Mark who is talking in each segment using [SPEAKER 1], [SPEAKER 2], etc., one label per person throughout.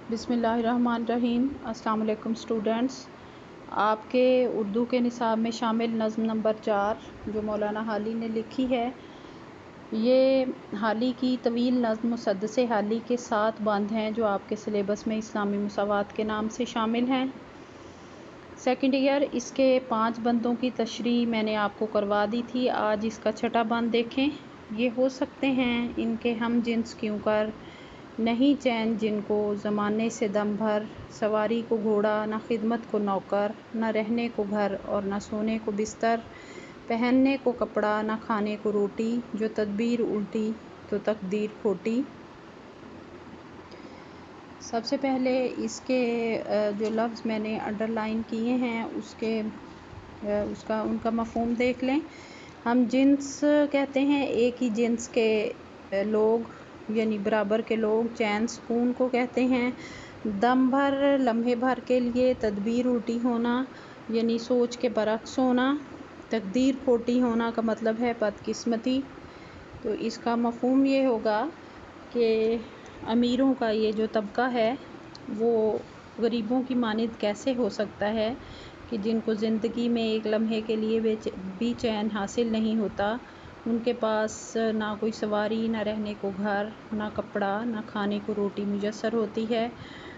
[SPEAKER 1] بسم اللہ الرحمن الرحیم۔ السلام علیکم اسٹوڈنٹس، آپ کے اردو کے نصاب میں شامل نظم نمبر 4 جو مولانا حالی نے لکھی ہے، یہ حالی کی طویل نظم مسدس حالی کے 7 بند ہیں جو آپ کے سلیبس میں اسلامی مساوات کے نام سے شامل ہیں۔ سیکنڈ ایئر اس کے 5 بندوں کی تشریح میں نے آپ کو کروا دی تھی۔ آج اس کا 6واں بند دیکھیں۔ یہ ہو سکتے ہیں ان کے ہم جنس کیوں کر، نہیں چین جن کو زمانے سے دم بھر، سواری کو گھوڑا نہ خدمت کو نوکر، نہ رہنے کو گھر اور نہ سونے کو بستر، پہننے کو کپڑا نہ کھانے کو روٹی، جو تدبیر الٹی تو تقدیر کھوٹی۔ سب سے پہلے اس کے جو لفظ میں نے انڈر لائن کیے ہیں ان کا مفہوم دیکھ لیں۔ ہم جنس کہتے ہیں ایک ہی جنس کے لوگ، یعنی برابر کے لوگ۔ چین سکون کو کہتے ہیں۔ دم بھر لمحے بھر کے لیے۔ تدبیر الٹی ہونا یعنی سوچ کے برعکس ہونا۔ تقدیر کھوٹی ہونا کا مطلب ہے بدقسمتی۔ تو اس کا مفہوم یہ ہوگا کہ امیروں کا یہ جو طبقہ ہے وہ غریبوں کی مانند کیسے ہو سکتا ہے کہ جن کو زندگی میں ایک لمحے کے لیے بھی چین حاصل نہیں ہوتا، ان کے پاس نہ کوئی سواری، نہ رہنے کو گھر، نہ کپڑا، نہ کھانے کو روٹی میسر ہوتی ہے،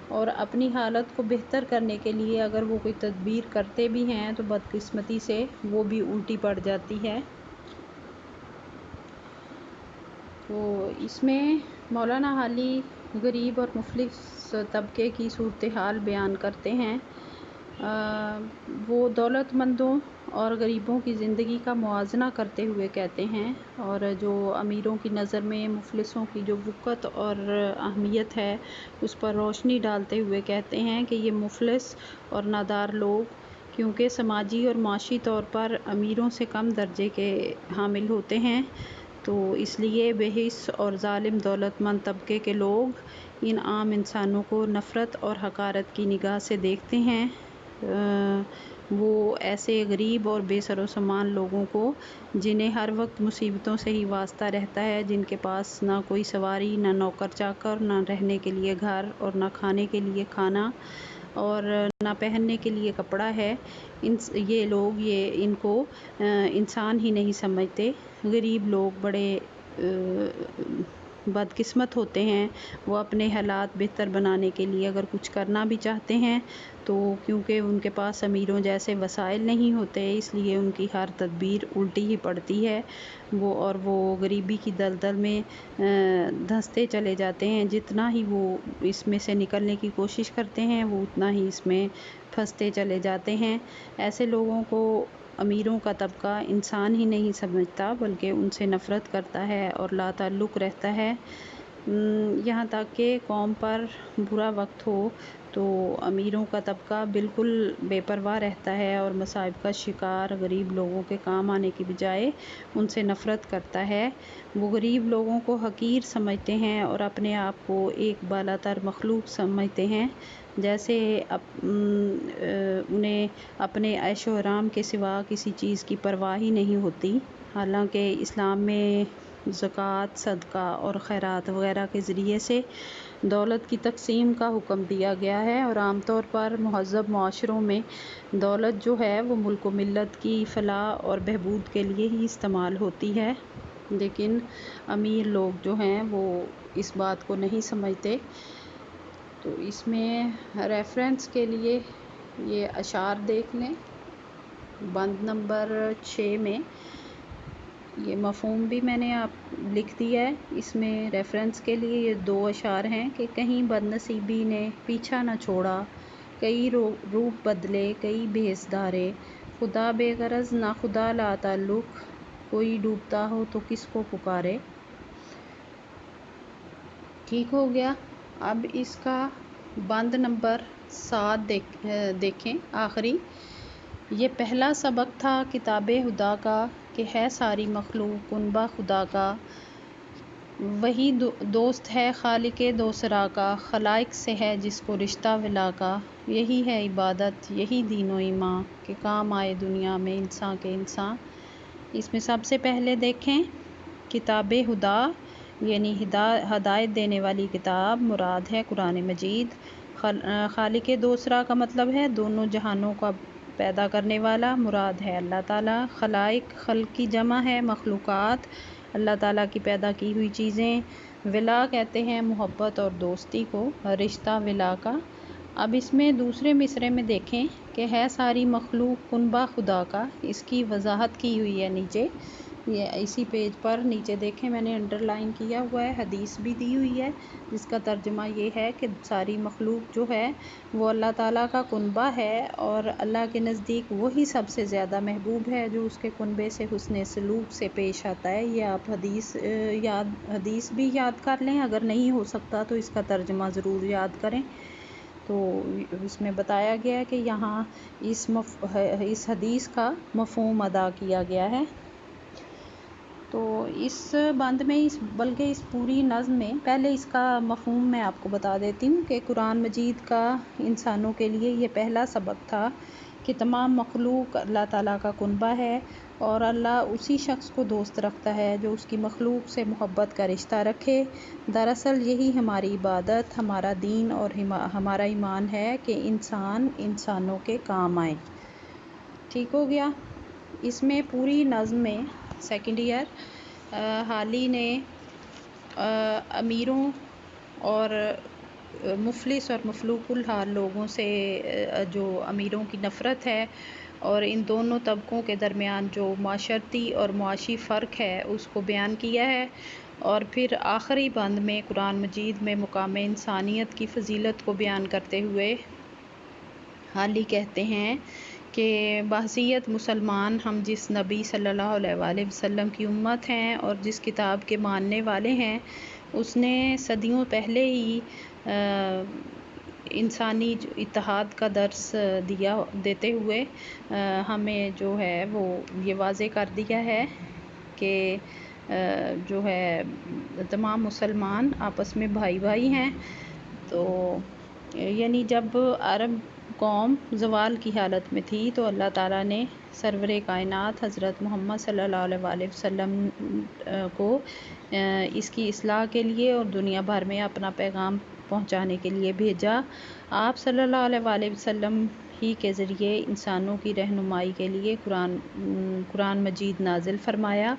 [SPEAKER 1] اور اپنی حالت کو بہتر کرنے کے لیے اگر وہ کوئی تدبیر کرتے بھی ہیں تو بدقسمتی سے وہ بھی الٹی پڑ جاتی ہے۔ تو اس میں مولانا حالی غریب اور مفلس طبقے کی صورتحال بیان کرتے ہیں۔ وہ دولت مندوں اور غریبوں کی زندگی کا موازنہ کرتے ہوئے کہتے ہیں، اور جو امیروں کی نظر میں مفلسوں کی جو وقت اور اہمیت ہے اس پر روشنی ڈالتے ہوئے کہتے ہیں کہ یہ مفلس اور نادار لوگ کیونکہ سماجی اور معاشی طور پر امیروں سے کم درجے کے حامل ہوتے ہیں، تو اس لیے بے حس اور ظالم دولت مند طبقے کے لوگ ان عام انسانوں کو نفرت اور حقارت کی نگاہ سے دیکھتے ہیں۔ وہ ایسے غریب اور بے سر و سامان لوگوں کو جنہیں ہر وقت مصیبتوں سے ہی واسطہ رہتا ہے، جن کے پاس نہ کوئی سواری، نہ نوکر چاکر، نہ رہنے کے لیے گھر اور نہ کھانے کے لیے کھانا اور نہ پہننے کے لیے کپڑا ہے، یہ لوگ ان کو انسان ہی نہیں سمجھتے۔ غریب لوگ بڑے بدقسمت ہوتے ہیں۔ وہ اپنے حالات بہتر بنانے کے لیے اگر کچھ کرنا بھی چاہتے ہیں تو کیونکہ ان کے پاس امیروں جیسے وسائل نہیں ہوتے، اس لیے ان کی ہر تدبیر الٹی ہی پڑتی ہے۔ وہ غریبی کی دلدل میں دھنستے چلے جاتے ہیں۔ جتنا ہی وہ اس میں سے نکلنے کی کوشش کرتے ہیں وہ اتنا ہی اس میں پھنستے چلے جاتے ہیں۔ ایسے لوگوں کو امیروں کا طبقہ انسان ہی نہیں سمجھتا بلکہ ان سے نفرت کرتا ہے اور لا تعلق رہتا ہے۔ یہاں تک کہ قوم پر برا وقت ہو تو امیروں کا طبقہ بالکل بے پرواہ رہتا ہے اور مصائب کا شکار غریب لوگوں کے کام آنے کی بجائے ان سے نفرت کرتا ہے۔ وہ غریب لوگوں کو حقیر سمجھتے ہیں اور اپنے آپ کو ایک بالا تر مخلوق سمجھتے ہیں، جیسے انہیں اپنے عیش و آرام کے سوا کسی چیز کی پرواہ ہی نہیں ہوتی۔ حالانکہ اسلام میں زکوٰۃ، صدقہ اور خیرات وغیرہ کے ذریعے سے دولت کی تقسیم کا حکم دیا گیا ہے، اور عام طور پر مہذب معاشروں میں دولت جو ہے وہ ملک و ملت کی فلاح اور بہبود کے لیے ہی استعمال ہوتی ہے، لیکن امیر لوگ جو ہیں وہ اس بات کو نہیں سمجھتے۔ تو اس میں ریفرنس کے لیے یہ اشعار دیکھ لیں۔ بند نمبر 6 میں یہ مفہوم بھی میں نے آپ لکھ دیا ہے۔ اس میں ریفرنس کے لیے یہ 2 اشعار ہیں کہ کہیں بد نصیبی نے پیچھا نہ چھوڑا، کئی روپ بدلے، کئی بھیس دھارے، خدا بے غرض نہ خدا لا تعلق، کوئی ڈوبتا ہو تو کس کو پکارے۔ ٹھیک ہو گیا۔ اب اس کا بند نمبر 7 دیکھیں، آخری۔ یہ پہلا سبق تھا کتاب خدا کا کہ ہے ساری مخلوق کنبہ خدا کا، وہی دوست ہے خالق دوسرا کا، خلائق سے ہے جس کو رشتہ ولا کا، یہی ہے عبادت یہی دین و ایمان کہ کام آئے دنیا میں انسان کے انسان۔ اس میں سب سے پہلے دیکھیں کتاب خدا یعنی ہدایت دینے والی کتاب مراد ہے قرآن مجید۔ خالق دوسرا کا مطلب ہے دونوں جہانوں کا پیدا کرنے والا، مراد ہے اللہ تعالیٰ۔ خلائق، خلق کی جمع ہے، مخلوقات، اللہ تعالیٰ کی پیدا کی ہوئی چیزیں۔ ولا کہتے ہیں محبت اور دوستی کو، رشتہ ولا کا۔ اب اس میں دوسرے مصرعے میں دیکھیں کہ ہے ساری مخلوق کنبہ خدا کا، اس کی وضاحت کی ہوئی ہے نیچے، یہ اسی پیج پر نیچے دیکھیں میں نے انڈر لائن کیا ہوا ہے، حدیث بھی دی ہوئی ہے جس کا ترجمہ یہ ہے کہ ساری مخلوق جو ہے وہ اللہ تعالیٰ کا کنبہ ہے، اور اللہ کے نزدیک وہی سب سے زیادہ محبوب ہے جو اس کے کنبے سے حسن سلوک سے پیش آتا ہے۔ یہ آپ حدیث بھی یاد کر لیں، اگر نہیں ہو سکتا تو اس کا ترجمہ ضرور یاد کریں۔ تو اس میں بتایا گیا ہے کہ یہاں اس حدیث کا مفہوم ادا کیا گیا ہے۔ تو اس بند میں بلکہ اس پوری نظم میں پہلے اس کا مفہوم میں آپ کو بتا دیتی ہوں کہ قرآن مجید کا انسانوں کے لیے یہ پہلا سبق تھا کہ تمام مخلوق اللہ تعالیٰ کا کنبہ ہے، اور اللہ اسی شخص کو دوست رکھتا ہے جو اس کی مخلوق سے محبت کا رشتہ رکھے۔ دراصل یہی ہماری عبادت، ہمارا دین اور ہمارا ایمان ہے کہ انسان انسانوں کے کام آئے۔ ٹھیک ہو گیا۔ اس میں پوری نظم میں سیکنڈ ایئر حالی نے امیروں اور مفلس اور مفلوق الحال لوگوں سے جو امیروں کی نفرت ہے اور ان دونوں طبقوں کے درمیان جو معاشرتی اور معاشی فرق ہے اس کو بیان کیا ہے، اور پھر آخری بند میں قرآن مجید میں مقام انسانیت کی فضیلت کو بیان کرتے ہوئے حالی کہتے ہیں کہ بحیثیت مسلمان ہم جس نبی صلی اللہ علیہ وآلہ وسلم کی امت ہیں اور جس کتاب کے ماننے والے ہیں، اس نے صدیوں پہلے ہی انسانی اتحاد کا درس دیتے ہوئے ہمیں جو ہے وہ یہ واضح کر دیا ہے کہ جو ہے تمام مسلمان آپس میں بھائی بھائی ہیں۔ تو یعنی جب عرب قوم زوال کی حالت میں تھی تو اللہ تعالیٰ نے سرور کائنات حضرت محمد صلی اللہ علیہ وآلہ وسلم کو اس کی اصلاح کے لیے اور دنیا بھر میں اپنا پیغام پہنچانے کے لیے بھیجا۔ آپ صلی اللہ علیہ وآلہ وسلم ہی کے ذریعے انسانوں کی رہنمائی کے لیے قرآن مجید نازل فرمایا،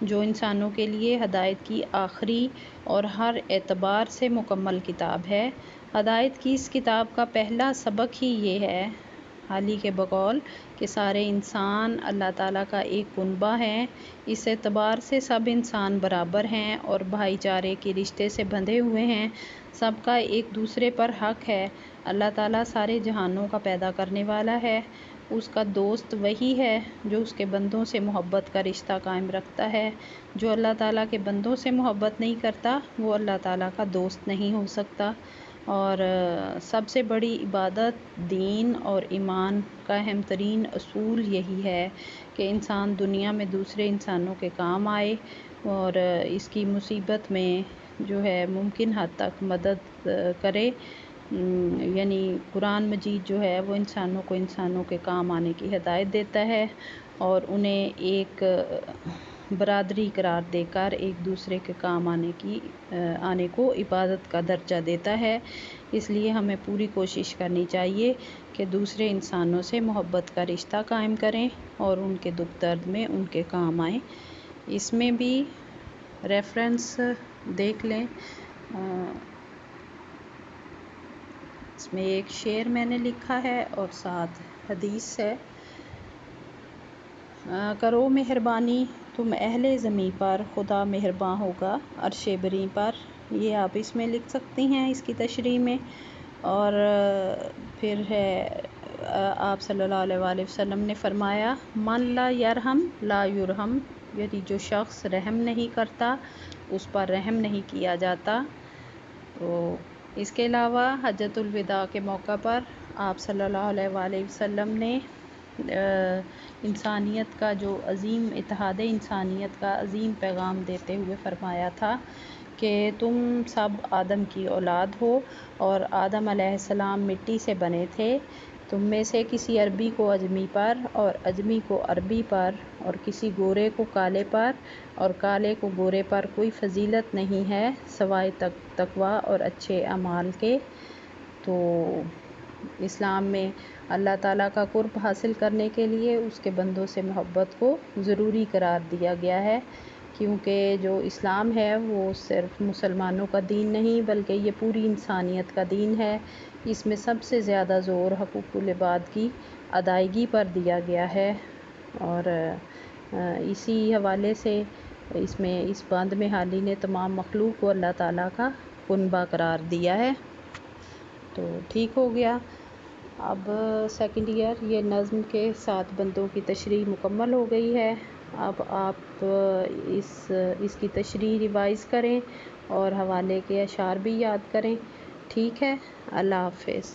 [SPEAKER 1] جو انسانوں کے لیے ہدایت کی آخری اور ہر اعتبار سے مکمل کتاب ہے۔ ہدایت کی اس کتاب کا پہلا سبق ہی یہ ہے، حالی کے بقول، کہ سارے انسان اللہ تعالیٰ کا ایک کنبہ ہیں، اس اعتبار سے سب انسان برابر ہیں اور بھائی چارے کے رشتے سے بندھے ہوئے ہیں، سب کا ایک دوسرے پر حق ہے۔ اللہ تعالیٰ سارے جہانوں کا پیدا کرنے والا ہے، اس کا دوست وہی ہے جو اس کے بندوں سے محبت کا رشتہ قائم رکھتا ہے۔ جو اللہ تعالیٰ کے بندوں سے محبت نہیں کرتا وہ اللہ تعالیٰ کا دوست نہیں ہو سکتا۔ اور سب سے بڑی عبادت، دین اور ایمان کا اہم ترین اصول یہی ہے کہ انسان دنیا میں دوسرے انسانوں کے کام آئے اور اس کی مصیبت میں جو ہے ممکن حد تک مدد کرے۔ یعنی قرآن مجید جو ہے وہ انسانوں کو انسانوں کے کام آنے کی ہدایت دیتا ہے اور انہیں ایک برادری قرار دے کر ایک دوسرے کے کام آنے کو عبادت کا درجہ دیتا ہے۔ اس لیے ہمیں پوری کوشش کرنی چاہیے کہ دوسرے انسانوں سے محبت کا رشتہ قائم کریں اور ان کے دکھ درد میں ان کے کام آئیں۔ اس میں بھی ریفرنس دیکھ لیں، اس میں ایک شعر میں نے لکھا ہے اور ساتھ حدیث ہے۔ کرو مہربانی تم اہل زمیں پر، خدا مہرباں ہوگا عرش بری پر۔ یہ آپ اس میں لکھ سکتی ہیں اس کی تشریح میں۔ اور پھر ہے آپ صلی اللہ علیہ وآلہ وسلم نے فرمایا، من لا یرحم لا یرحم، یعنی جو شخص رحم نہیں کرتا اس پر رحم نہیں کیا جاتا۔ تو اس کے علاوہ حجۃ الوداع کے موقع پر آپ صلی اللہ علیہ وآلہ وسلم نے انسانیت کا جو عظیم اتحاد انسانیت کا عظیم پیغام دیتے ہوئے فرمایا تھا کہ تم سب آدم کی اولاد ہو اور آدم علیہ السلام مٹی سے بنے تھے، تم میں سے کسی عربی کو اجمی پر اور اجمی کو عربی پر اور کسی گورے کو کالے پر اور کالے کو گورے پر کوئی فضیلت نہیں ہے سوائے تقویٰ اور اچھے اعمال کے۔ تو اسلام میں اللہ تعالیٰ کا قرب حاصل کرنے کے لیے اس کے بندوں سے محبت کو ضروری قرار دیا گیا ہے، کیونکہ جو اسلام ہے وہ صرف مسلمانوں کا دین نہیں بلکہ یہ پوری انسانیت کا دین ہے۔ اس میں سب سے زیادہ زور حقوق العباد کی ادائیگی پر دیا گیا ہے، اور اسی حوالے سے اس بند میں حالی نے تمام مخلوق کو اللہ تعالیٰ کا کنبہ قرار دیا ہے۔ تو ٹھیک ہو گیا۔ اب سیکنڈ ایئر یہ نظم کے 7 بندوں کی تشریح مکمل ہو گئی ہے۔ اب آپ اس کی تشریح ریوائز کریں اور حوالے کے اشعار بھی یاد کریں۔ ٹھیک ہے، اللہ حافظ۔